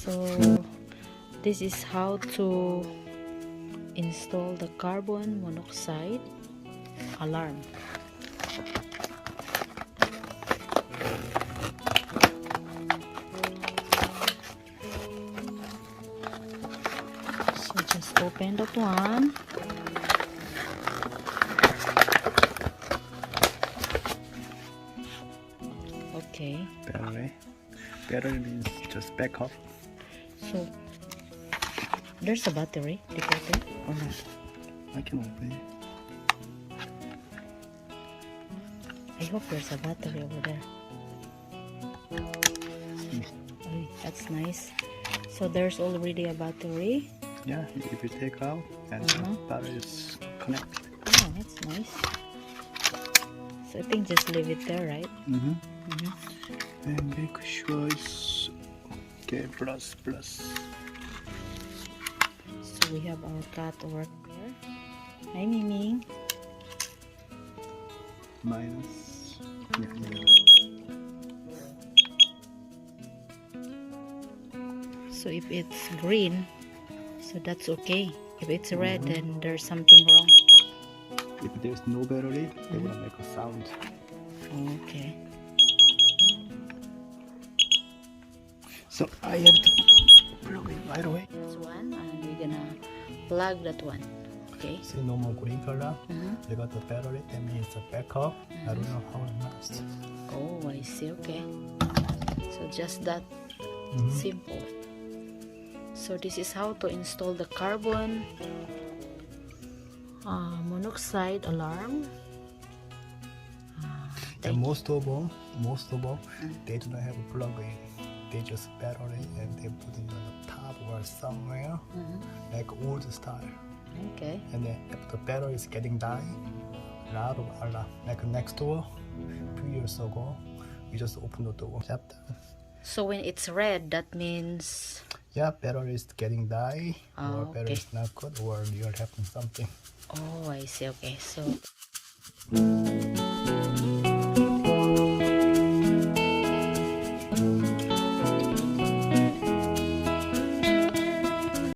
So this is how to install the carbon monoxide alarm. So just open that one. Okay. Battery means just backup. So there's a battery decoder or not? I can open it. I hope there's a battery over there. Oh, that's nice. So there's already a battery. Yeah, if you take out and the battery is connected. Oh, that's nice. So I think just leave it there, right? And make sure it's okay, plus. So we have our cat over there. Hi, Miming. Minus. Yeah. So if it's green, so that's okay. If it's red, then there's something wrong. If there's no battery, they will make a sound. Okay. So I have to plug it right away. That's one, and we're gonna plug that one. Okay. See, no more green color. They got the battery. That means a backup. I don't know how it lasts. Oh, I see. Okay. So just that simple. So this is how to install the carbon monoxide alarm. And most of all, they do not have a plug-in. They just battery and they put it on the top or somewhere, like old style. Okay. And then if the battery is getting die, a lot of alarm. Like next door, 2 years ago, we just opened the door. So when it's red, that means Yeah, battery is getting die, or okay. battery is not good, or you're having something. Oh, I see. Okay, so